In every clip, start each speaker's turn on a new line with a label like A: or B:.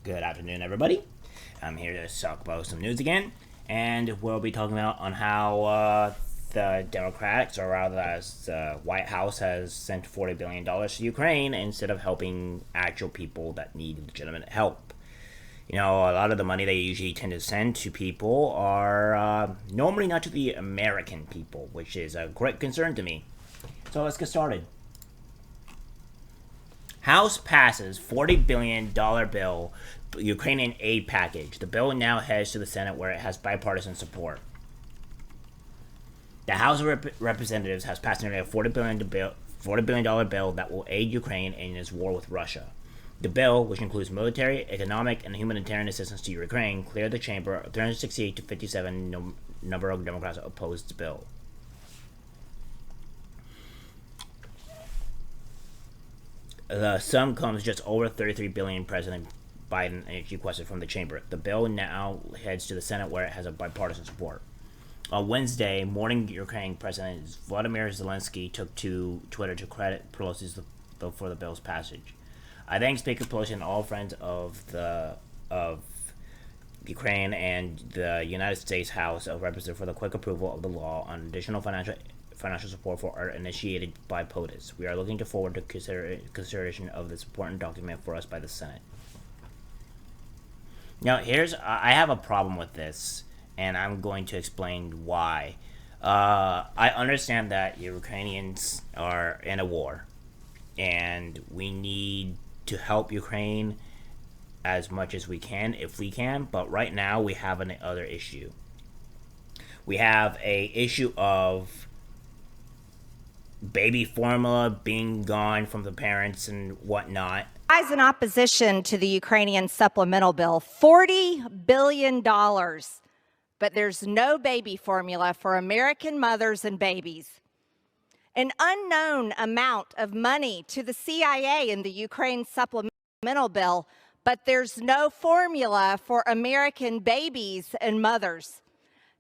A: Good afternoon, everybody. I'm here to talk about some news again, and we'll be talking about on how the Democrats, or rather, as the White House, has sent $40 billion to Ukraine instead of helping actual people that need legitimate help. You know, a lot of the money they usually tend to send to people are normally not to the American people, which is a great concern to me. So let's get started. House passes $40 billion bill Ukrainian aid package. The bill now heads to the Senate where it has bipartisan support. The House of Representatives has passed nearly a $40 billion bill that will aid Ukraine in its war with Russia. The bill, which includes military, economic, and humanitarian assistance to Ukraine, cleared the chamber. 368 to 57 number of Democrats opposed the bill. The sum comes just over $33 billion President Biden requested from the chamber. The bill now heads to the Senate where it has a bipartisan support. On Wednesday morning, Ukraine President Vladimir Zelensky took to Twitter to credit Pelosi's for the bill's passage. I thank Speaker Pelosi and all friends of Ukraine and the United States House of Representatives for the quick approval of the law on additional financial support for art initiated by POTUS. We are looking forward to consideration of this important document for us by the Senate. Now, I have a problem with this, and I'm going to explain why. I understand that Ukrainians are in a war, and we need to help Ukraine as much as we can, if we can, but right now we have another issue. We have a issue of baby formula being gone from the parents and whatnot.
B: As in opposition to the Ukrainian supplemental bill, $40 billion, but there's no baby formula for American mothers and babies. An unknown amount of money to the CIA in the Ukraine supplemental bill, but there's no formula for American babies and mothers.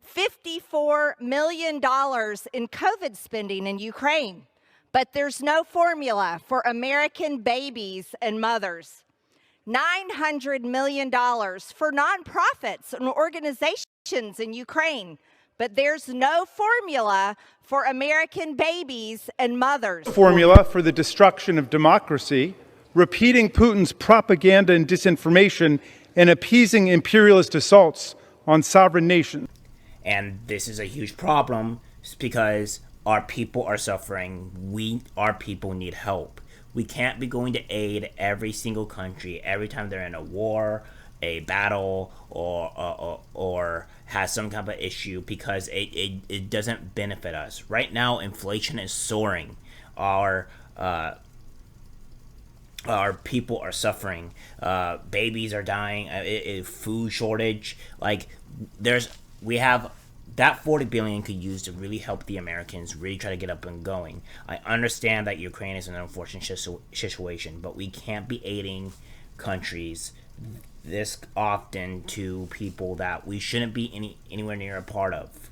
B: $54 million in COVID spending in Ukraine, but there's no formula for American babies and mothers. $900 million for nonprofits and organizations in Ukraine, but there's no formula for American babies and mothers.
C: Formula for the destruction of democracy, repeating Putin's propaganda and disinformation, and appeasing imperialist assaults on sovereign nations.
A: And this is a huge problem because our people are suffering. Our people need help. We can't be going to aid every single country every time they're in a war, a battle, or has some kind of issue because it doesn't benefit us. Right now, inflation is soaring. Our people are suffering. Babies are dying. Food shortage. We have that $40 billion could use to really help the Americans really try to get up and going. I understand that Ukraine is in an unfortunate situation, but we can't be aiding countries this often to people that we shouldn't be anywhere near a part of.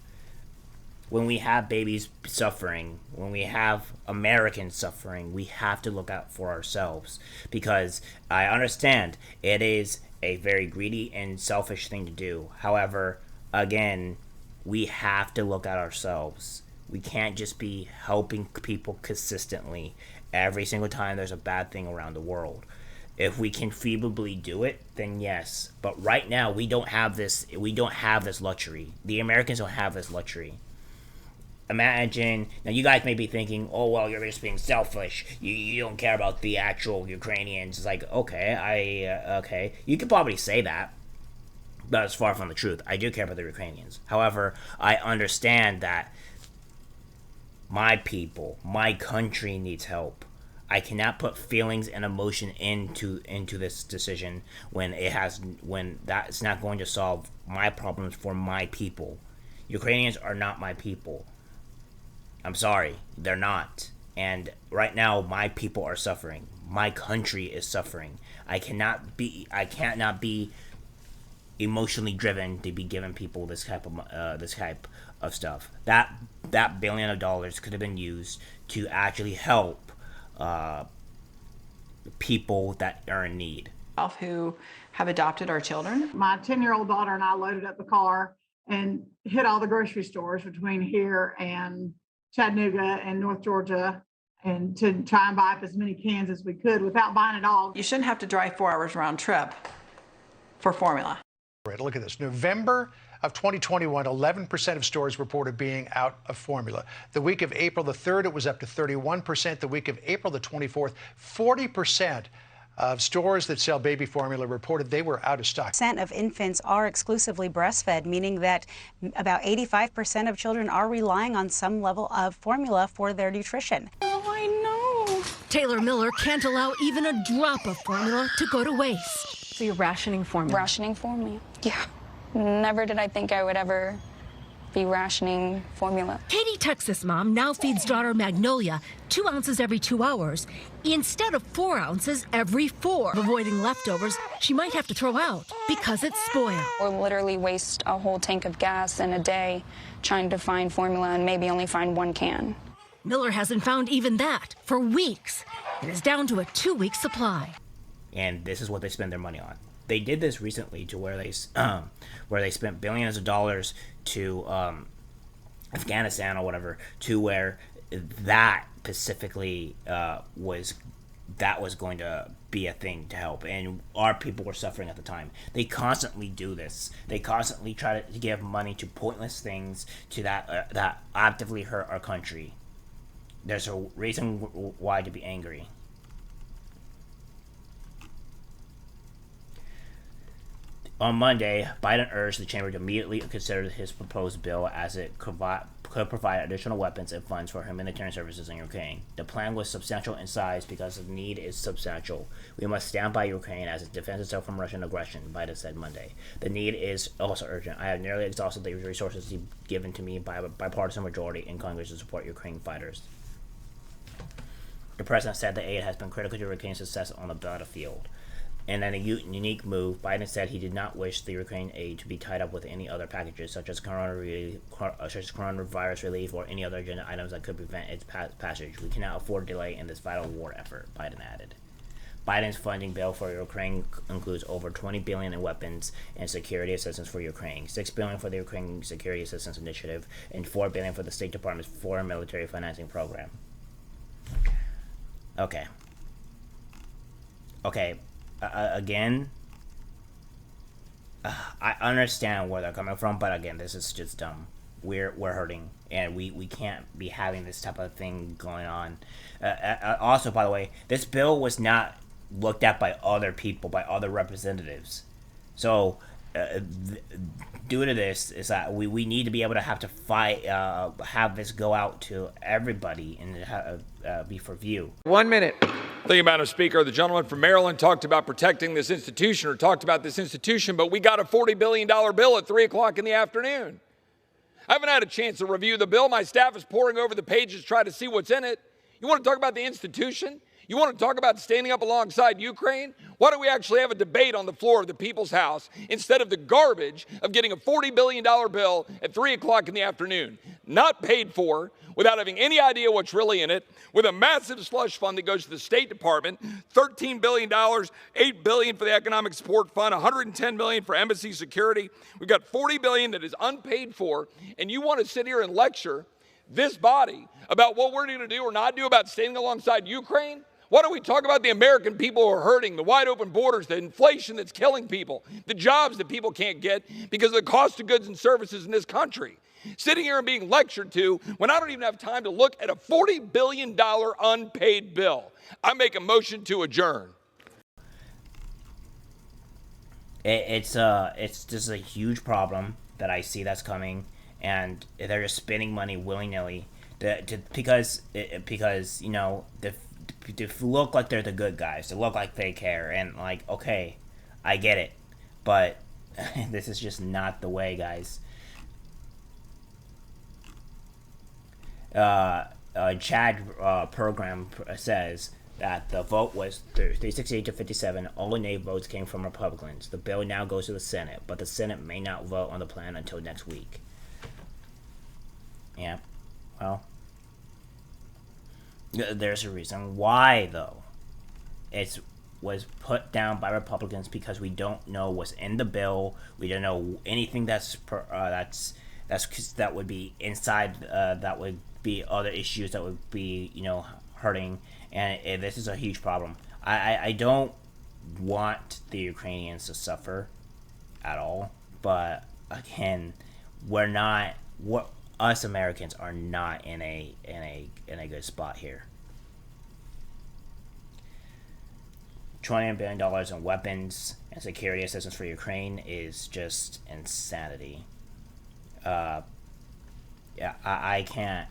A: When we have babies suffering, when we have Americans suffering, we have to look out for ourselves, because I understand it is a very greedy and selfish thing to do. However, again, we have to look at ourselves. We can't just be helping people consistently every single time there's a bad thing around the world. If we can feasibly do it, then yes. But right now, we don't have this luxury. The Americans don't have this luxury. Imagine, now you guys may be thinking, oh, well, you're just being selfish. You don't care about the actual Ukrainians. It's like, okay. You could probably say that. But it's far from the truth. I do care about the Ukrainians. However, I understand that my people, my country needs help. I cannot put feelings and emotion into this decision when that's not going to solve my problems for my people. Ukrainians are not my people. I'm sorry, they're not. And right now, my people are suffering. My country is suffering. I cannot be emotionally driven to be giving people this type of stuff. That $1 billion could have been used to actually help people that are in need.
D: Who have adopted our children.
E: My 10-year-old daughter and I loaded up the car and hit all the grocery stores between here and Chattanooga and North Georgia, and to try and buy up as many cans as we could without buying it all.
D: You shouldn't have to drive 4 hours round trip for formula.
F: Right, look at this. November of 2021, 11% of stores reported being out of formula. The week of April the 3rd, it was up to 31%. The week of April the 24th, 40% of stores that sell baby formula reported they were out of stock.
G: Percent of infants are exclusively breastfed, meaning that about 85% of children are relying on some level of formula for their nutrition.
H: Oh, I know. Taylor Miller can't allow even a drop of formula to go to waste. So you're rationing formula?
I: Rationing formula. Yeah. Never did I think I would ever be rationing formula.
H: Katie, Texas mom, now feeds daughter Magnolia 2 ounces every 2 hours instead of 4 ounces every 4. Avoiding leftovers she might have to throw out because it's spoiled.
I: Or literally waste a whole tank of gas in a day trying to find formula and maybe only find 1 can.
H: Miller hasn't found even that for weeks. It is down to a 2-week supply.
A: And this is what they spend their money on. They did this recently to where they spent billions of dollars to Afghanistan or whatever, to where that specifically was going to be a thing to help, and our people were suffering at the time. They constantly do this. They constantly try to give money to pointless things to that actively hurt our country. There's a reason why to be angry. On Monday, Biden urged the chamber to immediately consider his proposed bill as it could provide additional weapons and funds for humanitarian services in Ukraine. The plan was substantial in size because the need is substantial. We must stand by Ukraine as it defends itself from Russian aggression, Biden said Monday. The need is also urgent. I have nearly exhausted the resources given to me by a bipartisan majority in Congress to support Ukraine fighters. The president said the aid has been critical to Ukraine's success on the battlefield. And in a unique move, Biden said he did not wish the Ukraine aid to be tied up with any other packages, such as coronavirus relief or any other agenda items that could prevent its passage. We cannot afford delay in this vital war effort, Biden added. Biden's funding bill for Ukraine includes over $20 billion in weapons and security assistance for Ukraine, $6 billion for the Ukraine Security Assistance Initiative, and $4 billion for the State Department's Foreign Military Financing Program. Okay. Again, I understand where they're coming from, but again, this is just dumb. We're hurting, and we can't be having this type of thing going on. Also, by the way, this bill was not looked at by other people, by other representatives. So, due to this, is that we need to be able to fight, have this go out to everybody and be for view.
J: 1 minute. Thank you, Madam Speaker. The gentleman from Maryland talked about protecting this institution, but we got a $40 billion bill at 3 o'clock in the afternoon. I haven't had a chance to review the bill. My staff is poring over the pages, trying to see what's in it. You want to talk about the institution? You want to talk about standing up alongside Ukraine? Why don't we actually have a debate on the floor of the People's House instead of the garbage of getting a $40 billion bill at 3 o'clock in the afternoon, not paid for, without having any idea what's really in it, with a massive slush fund that goes to the State Department, $13 billion, $8 billion for the Economic Support Fund, $110 million for embassy security. We've got $40 billion that is unpaid for, and you want to sit here and lecture this body about what we're going to do or not do about standing alongside Ukraine? Why don't we talk about the American people who are hurting, the wide open borders, the inflation that's killing people, the jobs that people can't get because of the cost of goods and services in this country? Sitting here and being lectured to when I don't even have time to look at a $40 billion unpaid bill. I make a motion to adjourn.
A: It's just a huge problem that I see that's coming, and they're just spending money willy-nilly because you know to look like they're the good guys, to look like they care, and like, okay, I get it, but this is just not the way, guys. Chad program says that the vote was 368 to 57. All nay votes came from Republicans. The bill now goes to the Senate, but the Senate may not vote on the plan until next week. Yeah, well, there's a reason why, though. It's was put down by Republicans because we don't know what's in the bill. We don't know anything that would be inside. That would be other issues that would be hurting, and this is a huge problem. I don't want the Ukrainians to suffer at all, but again, us Americans are not in a good spot here. $20 billion in weapons and security assistance for Ukraine is just insanity. I can't.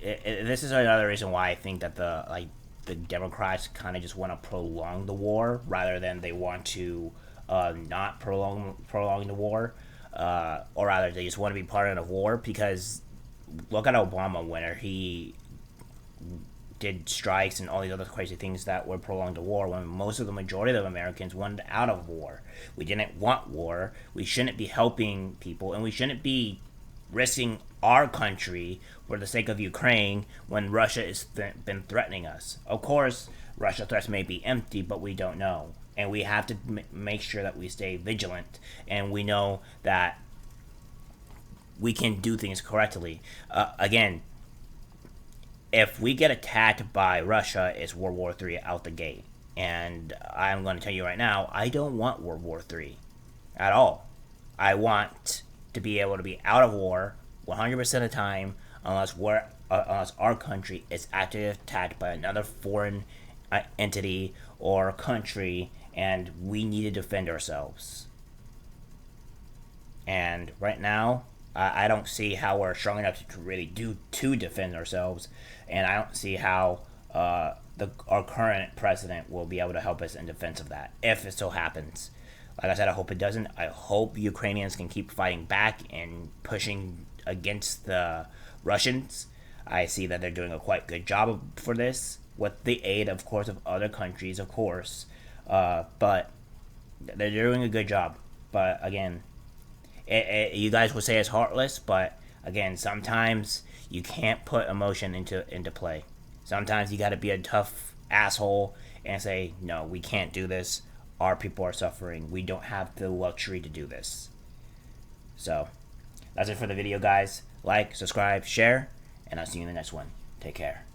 A: This is another reason why I think that the Democrats kind of just want to prolong the war rather than they want to not prolong the war, or rather they just want to be part of the war. Because look at Obama when he did strikes and all these other crazy things that would prolong the war, when most of the majority of Americans wanted out of war. We didn't want war. We shouldn't be helping people, and we shouldn't be risking our country for the sake of Ukraine when Russia has been threatening us. Of course, Russia threats may be empty, but we don't know. And we have to make sure that we stay vigilant, and we know that we can do things correctly. Again, if we get attacked by Russia, it's World War III out the gate. And I'm going to tell you right now, I don't want World War III at all. I want to be able to be out of war 100% of the time, unless our country is actively attacked by another foreign entity or country, and we need to defend ourselves. And right now, I don't see how we're strong enough to really to defend ourselves, and I don't see how our current president will be able to help us in defense of that, if it so happens. Like I said, I hope it doesn't. I hope Ukrainians can keep fighting back and pushing against the Russians. I see that they're doing a quite good job for this, with the aid, of course, of other countries, of course. But they're doing a good job. But again, you guys would say it's heartless, but again, sometimes you can't put emotion into play. Sometimes you got to be a tough asshole and say, no, we can't do this. Our people are suffering. We don't have the luxury to do this. So that's it for the video, guys. Like, subscribe, share, and I'll see you in the next one. Take care.